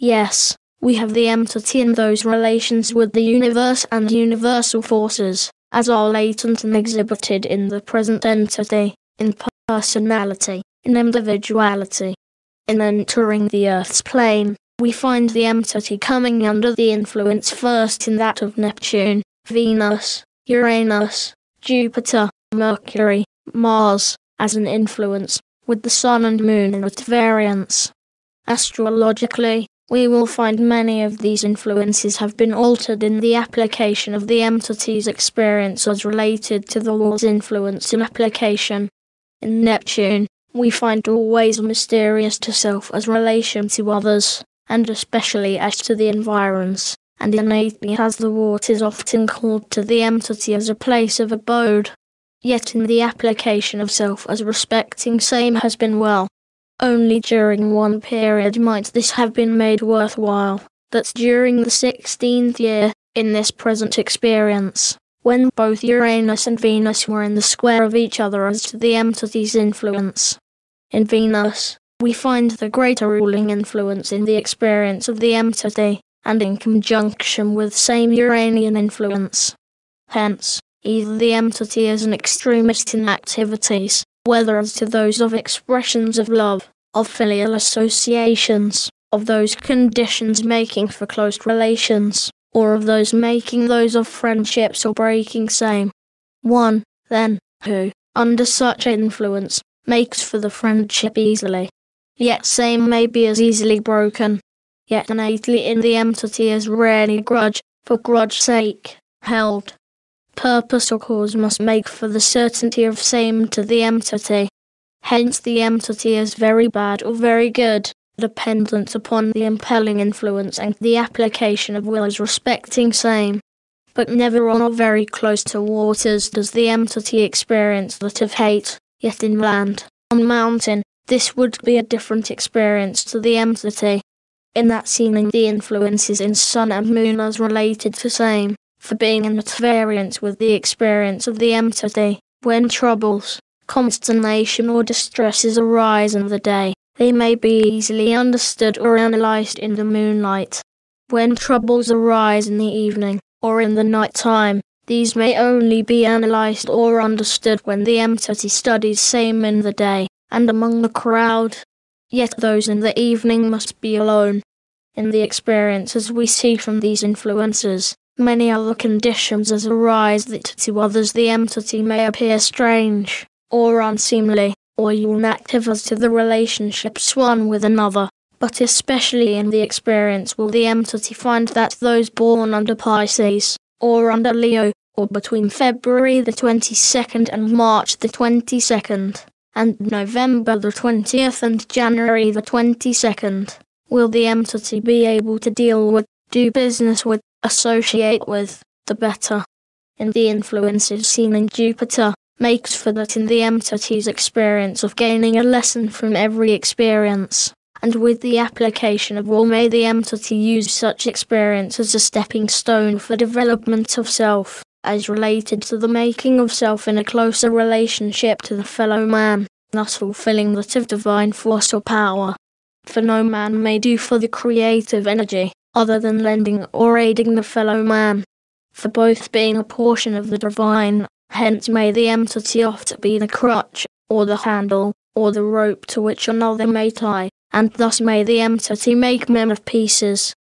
Yes, we have the entity in those relations with the universe and universal forces, as are latent and exhibited in the present entity, in personality, in individuality. In entering the Earth's plane, we find the entity coming under the influence first in that of Neptune, Venus, Uranus, Jupiter, Mercury, Mars, as an influence, with the Sun and Moon at variance. Astrologically, we will find many of these influences have been altered in the application of the entity's experience as related to the law's influence in application. In Neptune, we find always mysterious to self as relation to others, and especially as to the environs, and innately as the what is often called to the entity as a place of abode. Yet in the application of self as respecting same has been well. Only during one period might this have been made worthwhile, that during the 16th year, in this present experience, when both Uranus and Venus were in the square of each other as to the entity's influence. In Venus, we find the greater ruling influence in the experience of the entity, and in conjunction with same Uranian influence. Hence, either the entity is an extremist in activities, whether as to those of expressions of love, of filial associations, of those conditions making for close relations, or of those making those of friendships or breaking same. One, then, who, under such influence, makes for the friendship easily. Yet same may be as easily broken. Yet innately in the entity is rarely grudge, for grudge sake, held. Purpose or cause must make for the certainty of same to the entity. Hence the entity is very bad or very good, dependent upon the impelling influence and the application of will as respecting same. But never on or very close to waters does the entity experience that of hate, yet inland, on mountain, this would be a different experience to the entity. In that seeming the influences in sun and moon as related to same, for being in at variance with the experience of the entity, when troubles, consternation or distresses arise in the day, they may be easily understood or analysed in the moonlight. When troubles arise in the evening, or in the night time, these may only be analysed or understood when the entity studies same in the day, and among the crowd. Yet those in the evening must be alone. In the experiences we see from these influences, many other conditions as arise that to others the entity may appear strange, or unseemly, or inactive as to the relationships one with another, but especially in the experience will the entity find that those born under Pisces, or under Leo, or between February the 22nd and March the 22nd, and November the 20th and January the 22nd, will the entity be able to deal with, do business with, associate with, the better. In the influences seen in Jupiter, makes for that in the entity's experience of gaining a lesson from every experience, and with the application of all may the entity use such experience as a stepping stone for development of self, as related to the making of self in a closer relationship to the fellow man, thus fulfilling that of divine force or power. For no man may do for the creative energy, other than lending or aiding the fellow man. For both being a portion of the divine, hence may the entity oft be the crutch, or the handle, or the rope to which another may tie, and thus may the entity make men of pieces.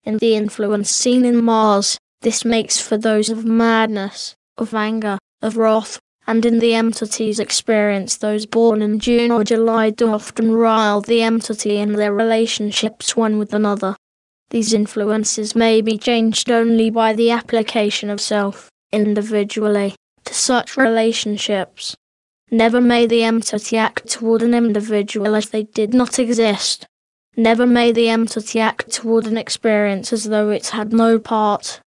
In the influence seen in Mars, this makes for those of madness, of anger, of wrath, and in the entity's experience those born in June or July do often rile the entity in their relationships one with another. These influences may be changed only by the application of self, individually, to such relationships. Never may the entity act toward an individual as they did not exist. Never may the entity act toward an experience as though it had no part.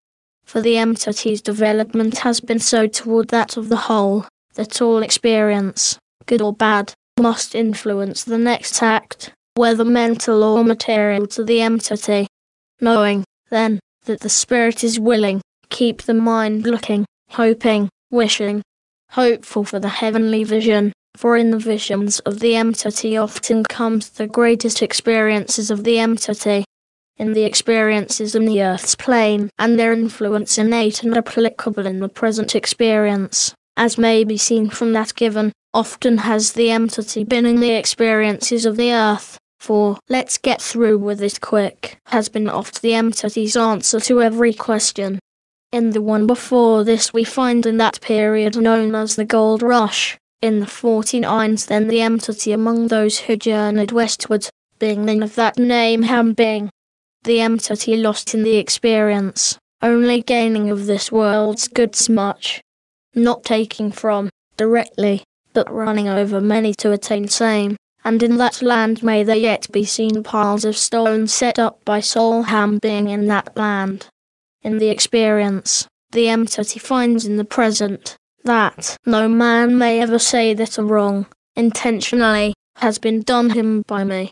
For the entity's development has been so toward that of the whole, that all experience, good or bad, must influence the next act, whether mental or material to the entity. Knowing, then, that the spirit is willing, keep the mind looking, hoping, wishing, hopeful for the heavenly vision, for in the visions of the entity often comes the greatest experiences of the entity. in the experiences in the Earth's plane, and their influence innate and applicable in the present experience, as may be seen from that given. Often has the entity been in the experiences of the Earth, for let's get through with it quick has been oft the entity's answer to every question. In the one before this we find in that period known as the Gold Rush, in the 49s then the entity among those who journeyed westward, being none of that name being the entity lost in the experience, only gaining of this world's goods much, not taking from, directly, but running over many to attain same, and in that land may there yet be seen piles of stones set up by soul being in that land. In the experience, the entity finds in the present, that no man may ever say that a wrong, intentionally, has been done him by me.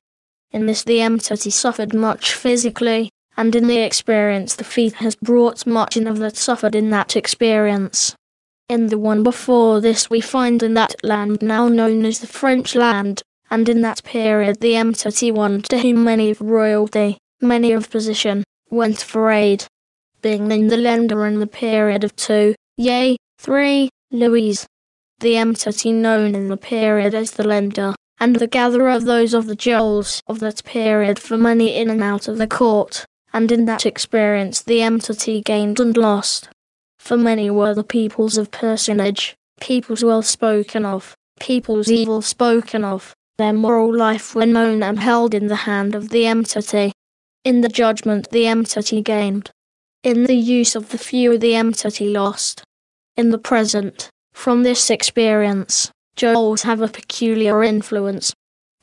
In this the entity suffered much physically, and in the experience the feat has brought much in of that suffered in that experience. In the one before this we find in that land now known as the French land, and in that period the entity one to whom many of royalty, many of position, went for aid, being then the lender in the period of 2, yea, 3, Louis. The entity known in the period as the lender, and the gatherer of those of the jewels of that period for money in and out of the court, and in that experience the entity gained and lost. For many were the peoples of personage, peoples well spoken of, peoples evil spoken of, their moral life were known and held in the hand of the entity. In the judgment the entity gained. In the use of the few the entity lost. In the present, from this experience, jewels have a peculiar influence,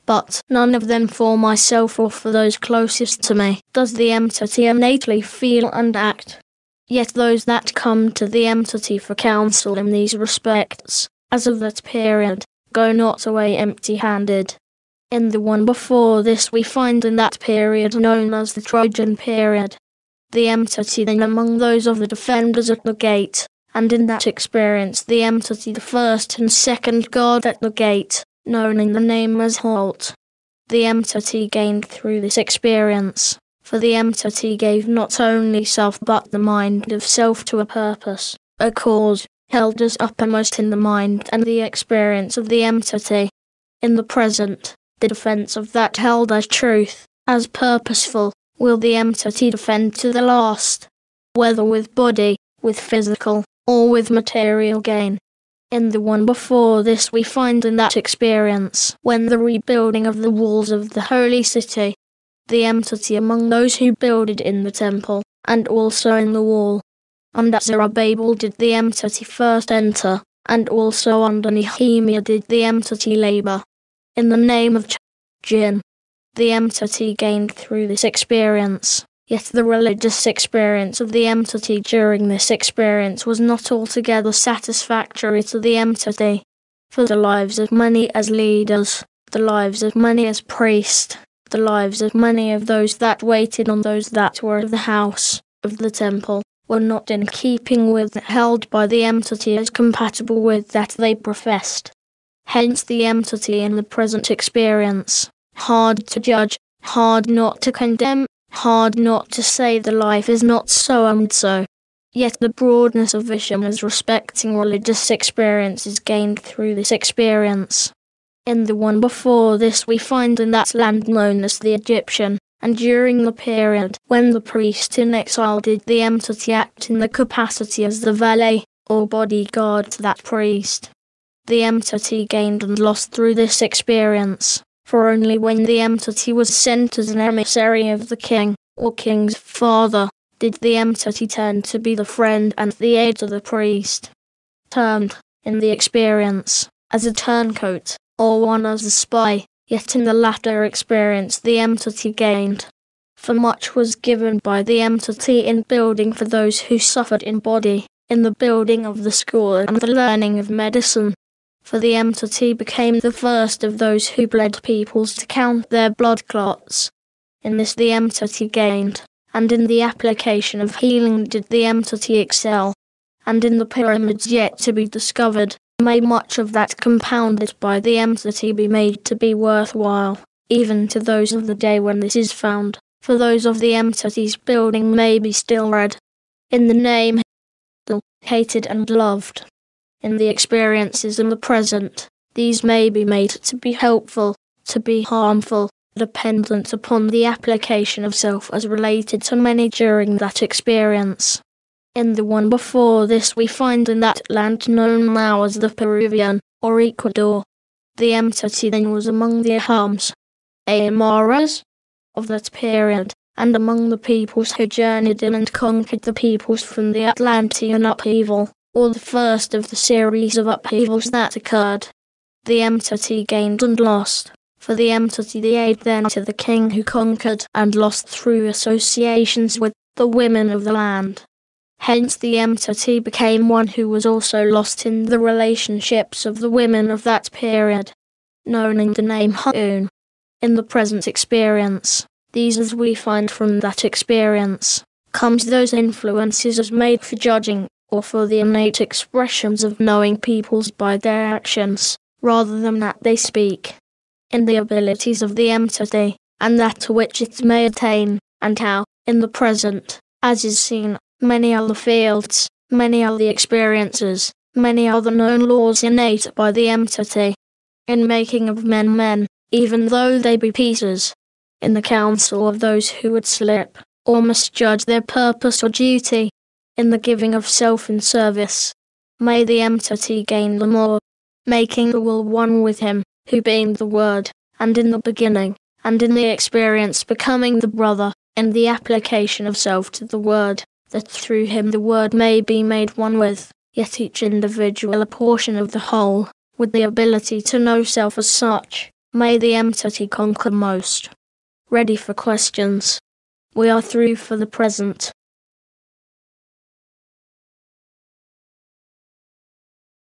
but none of them for myself or for those closest to me does the entity innately feel and act. Yet those that come to the entity for counsel in these respects, as of that period, go not away empty-handed. In the one before this we find in that period known as the Trojan period, the entity then among those of the defenders at the gate, and in that experience the entity the first and second guard at the gate, known in the name as halt. The entity gained through this experience, for the entity gave not only self but the mind of self to a purpose, a cause, held as uppermost in the mind and the experience of the entity. In the present, the defence of that held as truth, as purposeful, will the entity defend to the last, whether with body, with physical, or with material gain. In the one before this we find in that experience, when the rebuilding of the walls of the holy city, the entity among those who builded in the temple, and also in the wall. Under Zerubbabel did the entity first enter, and also under Nehemiah did the entity labour. In the name of Jin, the entity gained through this experience, yet the religious experience of the entity during this experience was not altogether satisfactory to the entity, for the lives of many as leaders, the lives of many as priests, the lives of many of those that waited on those that were of the house, of the temple, were not in keeping with held by the entity as compatible with that they professed. Hence the entity in the present experience, hard to judge, hard not to condemn, hard not to say the life is not so and so. Yet the broadness of vision as respecting religious experience is gained through this experience. In the one before this we find in that land known as the Egyptian, and during the period when the priest in exile did the entity act in the capacity as the valet, or bodyguard to that priest. The entity gained and lost through this experience, for only when the entity was sent as an emissary of the king, or king's father, did the entity turn to be the friend and the aid of the priest. Termed, in the experience, as a turncoat, or one as a spy, yet in the latter experience the entity gained. For much was given by the entity in building for those who suffered in body, in the building of the school and the learning of medicine. For the entity became the first of those who bled peoples to count their blood clots. In this the entity gained, and in the application of healing did the entity excel, and in the pyramids yet to be discovered, may much of that compounded by the entity be made to be worthwhile, even to those of the day when this is found, for those of the entities building may be still read. In the name, hated and loved. In the experiences in the present, these may be made to be helpful, to be harmful, dependent upon the application of self as related to many during that experience. In the one before this we find in that land known now as the Peruvian, or Ecuador. The entity then was among the Ahams, Aymaras, of that period, and among the peoples who journeyed in and conquered the peoples from the Atlantean upheaval, or the first of the series of upheavals that occurred. The entity gained and lost, for the entity the aid then to the king who conquered and lost through associations with the women of the land. Hence the entity became one who was also lost in the relationships of the women of that period, known in the name Hoon. In the present experience, these as we find from that experience, comes those influences as made for judging, or for the innate expressions of knowing peoples by their actions, rather than that they speak. In the abilities of the entity, and that to which it may attain, and how, in the present, as is seen, many are the fields, many are the experiences, many are the known laws innate by the entity. In making of men, even though they be pieces. In the counsel of those who would slip, or misjudge their purpose or duty. In the giving of self in service. May the entity gain the more, making the will one with him, who being the Word, and in the beginning, and in the experience becoming the brother, in the application of self to the Word, that through him the Word may be made one with, yet each individual a portion of the whole, with the ability to know self as such. May the entity conquer most. Ready for questions. We are through for the present.